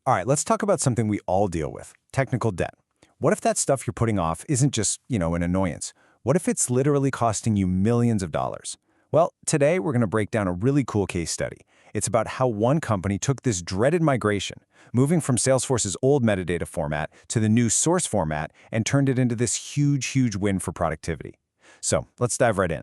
All right, let's talk about something we all deal with, technical debt. What if that stuff you're putting off isn't just, an annoyance? What if it's literally costing you millions of dollars? Well, today we're going to break down a really cool case study. It's about how one company took this dreaded migration, moving from Salesforce's old metadata format to the new source format, and turned it into this huge win for productivity. So let's dive right in.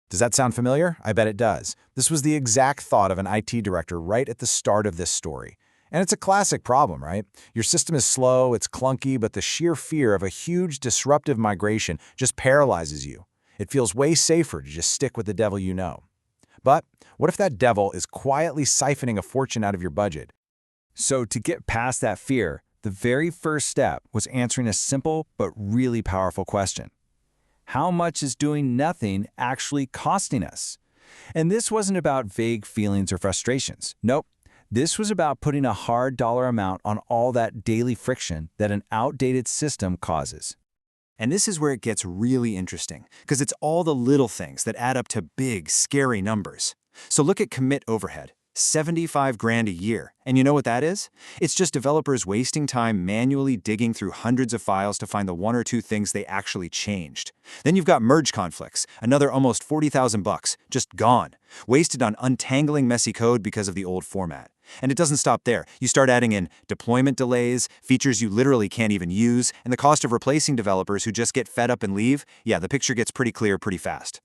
Does that sound familiar? I bet it does. This was the exact thought of an IT director right at the start of this story. And it's a classic problem, right? Your system is slow, it's clunky, but the sheer fear of a huge disruptive migration just paralyzes you. It feels way safer to just stick with the devil you know. But what if that devil is quietly siphoning a fortune out of your budget? So to get past that fear, the very first step was answering a simple but really powerful question. How much is doing nothing actually costing us? And this wasn't about vague feelings or frustrations. Nope. This was about putting a hard dollar amount on all that daily friction that an outdated system causes. And this is where it gets really interesting, because it's all the little things that add up to big, scary numbers. So look at commit overhead, 75 grand a year. And you know what that is? It's just developers wasting time manually digging through hundreds of files to find the one or two things they actually changed. Then you've got merge conflicts, another almost 40,000 bucks, just gone, wasted on untangling messy code because of the old format. And it doesn't stop there. You start adding in deployment delays, features you literally can't even use, and the cost of replacing developers who just get fed up and leave. Yeah, the picture gets pretty clear pretty fast.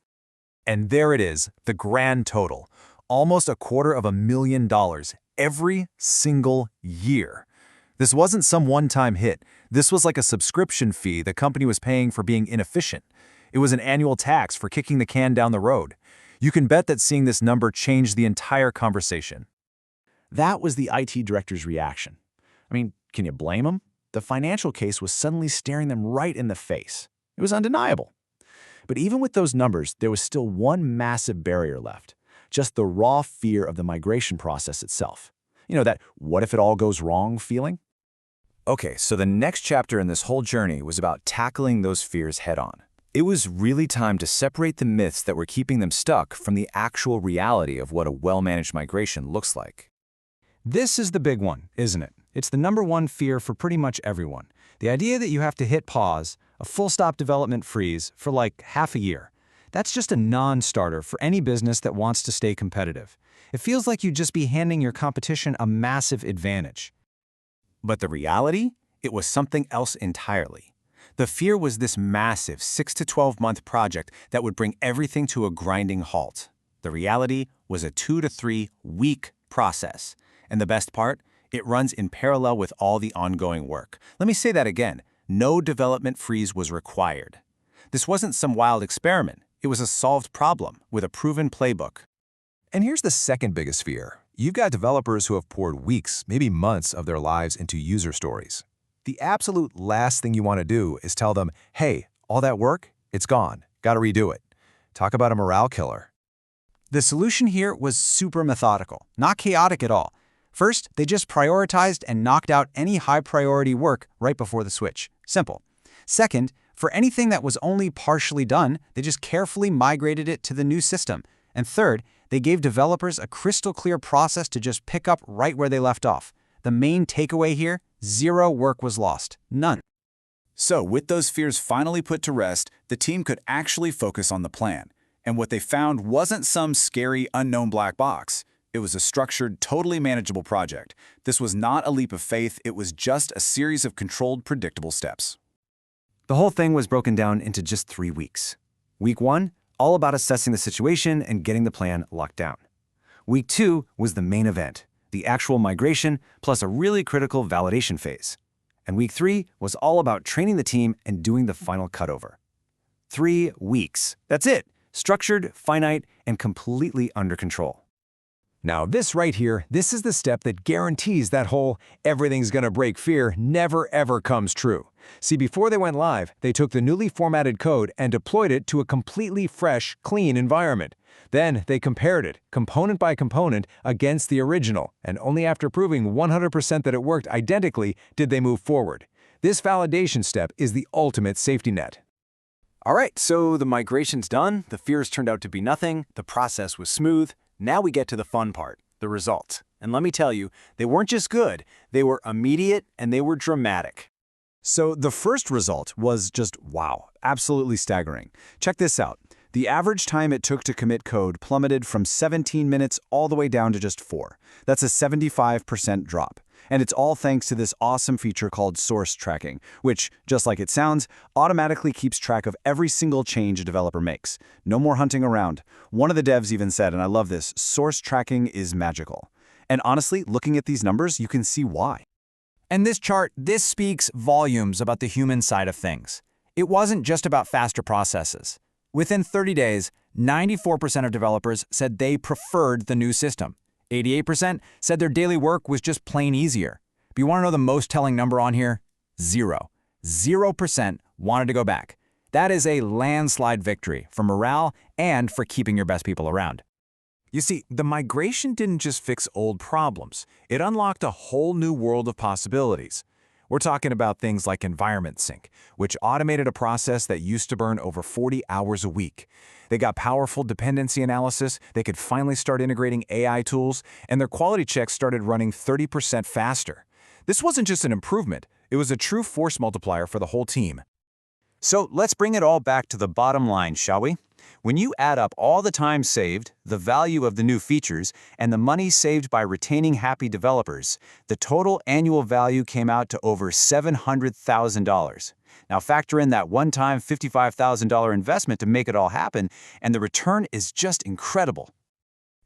And there it is, the grand total. Almost $250,000 every single year. This wasn't some one-time hit. This was like a subscription fee the company was paying for being inefficient. It was an annual tax for kicking the can down the road. You can bet that seeing this number changed the entire conversation. That was the IT director's reaction. I mean, can you blame him? The financial case was suddenly staring them right in the face. It was undeniable. But even with those numbers, there was still one massive barrier left. Just the raw fear of the migration process itself. That what if it all goes wrong feeling? Okay, so the next chapter in this whole journey was about tackling those fears head-on. It was really time to separate the myths that were keeping them stuck from the actual reality of what a well-managed migration looks like. This is the big one, isn't it? It's the number one fear for pretty much everyone. The idea that you have to hit pause, a full-stop development freeze, for like half a year. That's just a non-starter for any business that wants to stay competitive. It feels like you'd just be handing your competition a massive advantage. But the reality? It was something else entirely. The fear was this massive 6 to 12-month project that would bring everything to a grinding halt. The reality was a 2 to 3 week process. And the best part? It runs in parallel with all the ongoing work. Let me say that again. No development freeze was required. This wasn't some wild experiment. It was a solved problem with a proven playbook. And here's the second biggest fear. You've got developers who have poured weeks, maybe months of their lives into user stories. The absolute last thing you want to do is tell them, hey, all that work, it's gone. Got to redo it. Talk about a morale killer. The solution here was super methodical, not chaotic at all. First, they just prioritized and knocked out any high-priority work right before the switch. Simple. Second, for anything that was only partially done, they just carefully migrated it to the new system. And third, they gave developers a crystal-clear process to just pick up right where they left off. The main takeaway here, zero work was lost. None. So, with those fears finally put to rest, the team could actually focus on the plan. And what they found wasn't some scary, unknown black box. It was a structured, totally manageable project. This was not a leap of faith, it was just a series of controlled, predictable steps. The whole thing was broken down into just 3 weeks. Week 1, all about assessing the situation and getting the plan locked down. Week 2 was the main event, the actual migration plus a really critical validation phase. And week 3 was all about training the team and doing the final cutover. 3 weeks. That's it. Structured, finite, and completely under control. Now this right here, this is the step that guarantees that whole everything's gonna break fear never ever comes true. See, before they went live, they took the newly formatted code and deployed it to a completely fresh, clean environment. Then they compared it, component by component, against the original, and only after proving 100% that it worked identically did they move forward. This validation step is the ultimate safety net. All right, so the migration's done, the fears turned out to be nothing, the process was smooth. Now we get to the fun part, the results. And let me tell you, they weren't just good, they were immediate and they were dramatic. So the first result was just wow, absolutely staggering. Check this out. The average time it took to commit code plummeted from 17 minutes all the way down to just 4. That's a 75% drop. And it's all thanks to this awesome feature called source tracking, which, just like it sounds, automatically keeps track of every single change a developer makes. No more hunting around. One of the devs even said, and I love this, source tracking is magical. And honestly, looking at these numbers, you can see why. And this chart, this speaks volumes about the human side of things. It wasn't just about faster processes. Within 30 days, 94% of developers said they preferred the new system. 88% said their daily work was just plain easier. But you want to know the most telling number on here? 0. 0% wanted to go back. That is a landslide victory for morale and for keeping your best people around. You see, the migration didn't just fix old problems. It unlocked a whole new world of possibilities. We're talking about things like environment sync, which automated a process that used to burn over 40 hours a week. They got powerful dependency analysis, they could finally start integrating AI tools, and their quality checks started running 30% faster. This wasn't just an improvement, it was a true force multiplier for the whole team. So let's bring it all back to the bottom line, shall we? When you add up all the time saved, the value of the new features, and the money saved by retaining happy developers, the total annual value came out to over $700,000. Now factor in that one-time $55,000 investment to make it all happen, and the return is just incredible.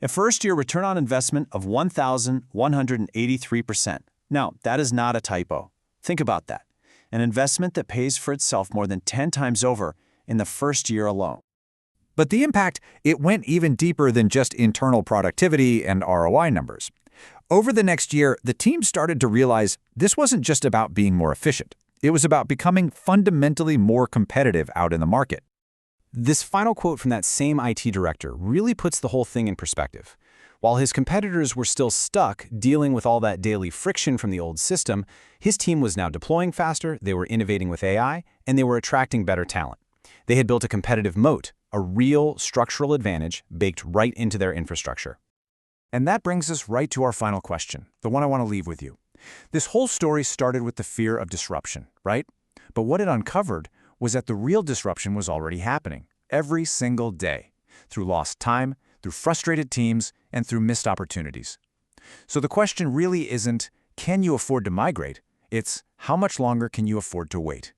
A first-year return on investment of 1,183%. Now, that is not a typo. Think about that. An investment that pays for itself more than 10 times over in the first year alone. But the impact, it went even deeper than just internal productivity and ROI numbers. Over the next year, the team started to realize this wasn't just about being more efficient. It was about becoming fundamentally more competitive out in the market. This final quote from that same IT director really puts the whole thing in perspective. While his competitors were still stuck dealing with all that daily friction from the old system, his team was now deploying faster, they were innovating with AI, and they were attracting better talent. They had built a competitive moat, a real structural advantage baked right into their infrastructure. And that brings us right to our final question, the one I want to leave with you. This whole story started with the fear of disruption, right? But what it uncovered was that the real disruption was already happening, every single day, through lost time, through frustrated teams, and through missed opportunities. So the question really isn't, can you afford to migrate? It's, how much longer can you afford to wait?